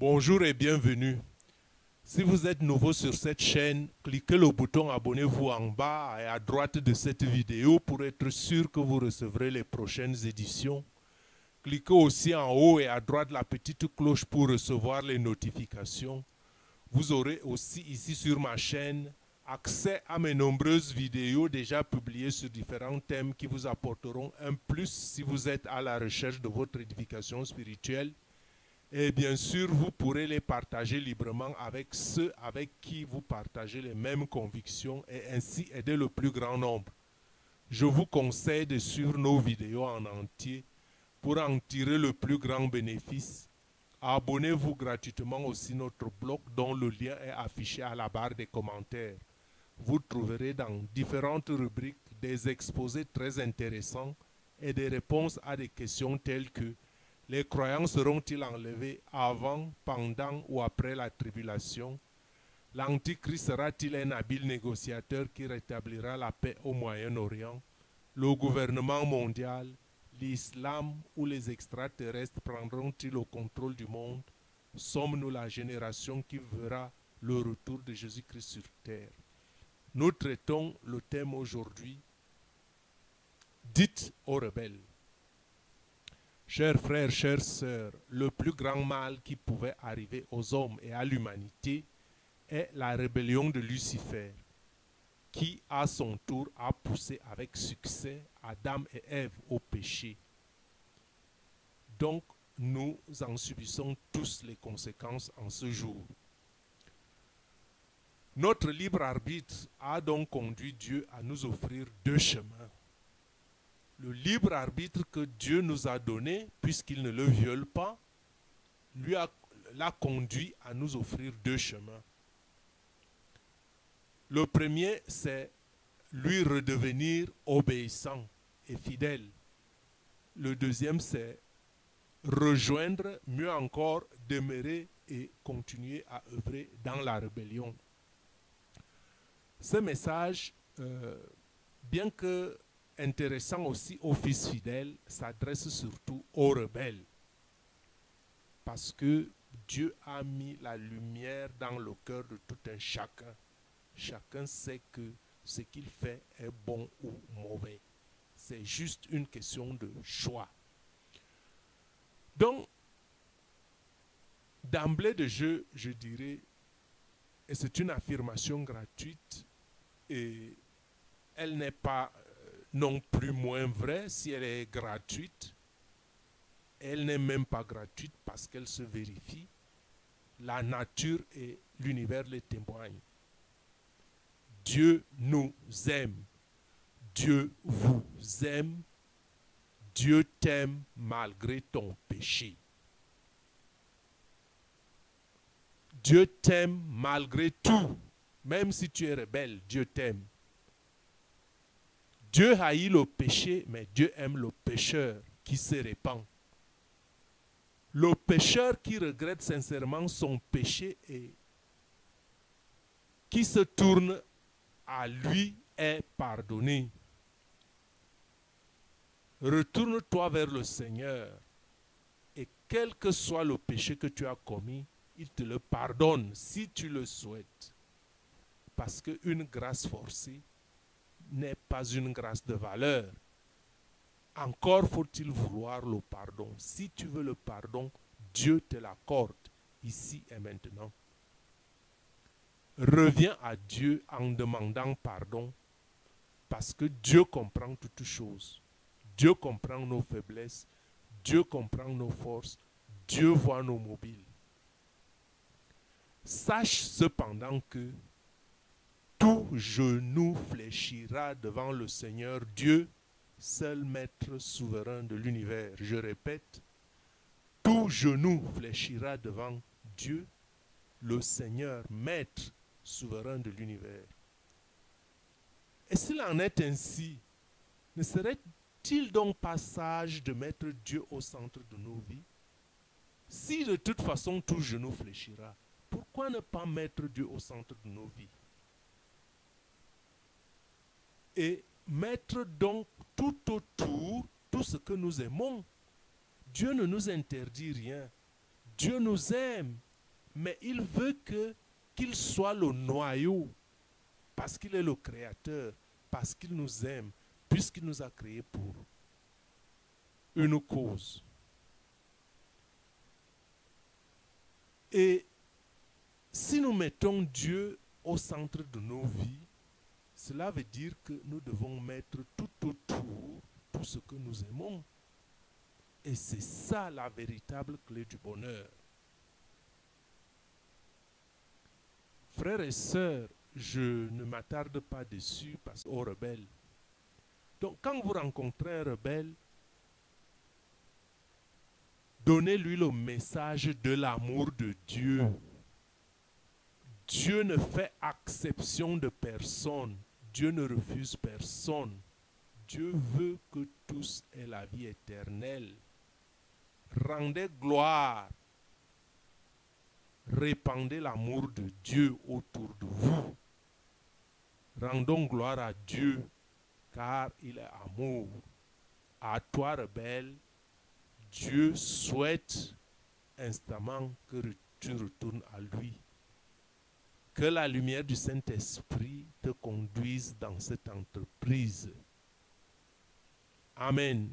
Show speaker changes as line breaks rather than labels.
Bonjour et bienvenue. Si vous êtes nouveau sur cette chaîne, cliquez le bouton abonnez-vous en bas et à droite de cette vidéo pour être sûr que vous recevrez les prochaines éditions. Cliquez aussi en haut et à droite la petite cloche pour recevoir les notifications. Vous aurez aussi ici sur ma chaîne accès à mes nombreuses vidéos déjà publiées sur différents thèmes qui vous apporteront un plus si vous êtes à la recherche de votre édification spirituelle. Et bien sûr, vous pourrez les partager librement avec ceux avec qui vous partagez les mêmes convictions et ainsi aider le plus grand nombre. Je vous conseille de suivre nos vidéos en entier pour en tirer le plus grand bénéfice. Abonnez-vous gratuitement aussi à notre blog dont le lien est affiché à la barre des commentaires. Vous trouverez dans différentes rubriques des exposés très intéressants et des réponses à des questions telles que les croyants seront-ils enlevés avant, pendant ou après la tribulation? L'Antichrist sera-t-il un habile négociateur qui rétablira la paix au Moyen-Orient? Le gouvernement mondial, l'islam ou les extraterrestres prendront-ils le contrôle du monde? Sommes-nous la génération qui verra le retour de Jésus-Christ sur terre? Nous traitons le thème aujourd'hui. Dites aux rebelles. Chers frères, chères sœurs, le plus grand mal qui pouvait arriver aux hommes et à l'humanité est la rébellion de Lucifer, qui à son tour a poussé avec succès Adam et Ève au péché. Donc, nous en subissons tous les conséquences en ce jour. Notre libre arbitre a donc conduit Dieu à nous offrir deux chemins. Le libre arbitre que Dieu nous a donné, puisqu'il ne le viole pas, l'a conduit à nous offrir deux chemins. Le premier, c'est lui redevenir obéissant et fidèle. Le deuxième, c'est rejoindre, mieux encore, demeurer et continuer à œuvrer dans la rébellion. Ce message, bien que intéressant aussi aux fils fidèles, s'adresse surtout aux rebelles. Parce que Dieu a mis la lumière dans le cœur de tout un chacun. Chacun sait que ce qu'il fait est bon ou mauvais. C'est juste une question de choix. Donc, d'emblée de jeu, je dirais, et c'est une affirmation gratuite, et elle n'est pas non plus moins vraie si elle est gratuite. Elle n'est même pas gratuite parce qu'elle se vérifie. La nature et l'univers les témoignent. Dieu nous aime. Dieu vous aime. Dieu t'aime malgré ton péché. Dieu t'aime malgré tout. Même si tu es rebelle, Dieu t'aime. Dieu haït le péché, mais Dieu aime le pécheur qui se répand. Le pécheur qui regrette sincèrement son péché et qui se tourne à lui est pardonné. Retourne-toi vers le Seigneur et quel que soit le péché que tu as commis, il te le pardonne si tu le souhaites. Parce qu'une grâce forcée n'est pas une grâce de valeur. Encore faut-il vouloir le pardon. Si tu veux le pardon, Dieu te l'accorde ici et maintenant. Reviens à Dieu en demandant pardon parce que Dieu comprend toutes choses. Dieu comprend nos faiblesses. Dieu comprend nos forces. Dieu voit nos mobiles. Sache cependant que tout genou fléchira devant le Seigneur Dieu, seul maître souverain de l'univers. Je répète, tout genou fléchira devant Dieu, le Seigneur, maître souverain de l'univers. Et s'il en est ainsi, ne serait-il donc pas sage de mettre Dieu au centre de nos vies? Si de toute façon tout genou fléchira, pourquoi ne pas mettre Dieu au centre de nos vies? Et mettre donc tout autour tout ce que nous aimons. Dieu ne nous interdit rien. Dieu nous aime. Mais il veut qu'il soit le noyau, parce qu'il est le créateur, parce qu'il nous aime, puisqu'il nous a créés pour une cause. Et si nous mettons Dieu au centre de nos vies, cela veut dire que nous devons mettre tout autour tout ce que nous aimons. Et c'est ça la véritable clé du bonheur. Frères et sœurs, je ne m'attarde pas dessus parce qu'aux rebelles. Donc quand vous rencontrez un rebelle, donnez-lui le message de l'amour de Dieu. Dieu ne fait exception de personne. Dieu ne refuse personne. Dieu veut que tous aient la vie éternelle. Rendez gloire. Répandez l'amour de Dieu autour de vous. Rendons gloire à Dieu, car il est amour. À toi, rebelle, Dieu souhaite instamment que tu retournes à lui. Que la lumière du Saint-Esprit te conduise dans cette entreprise. Amen.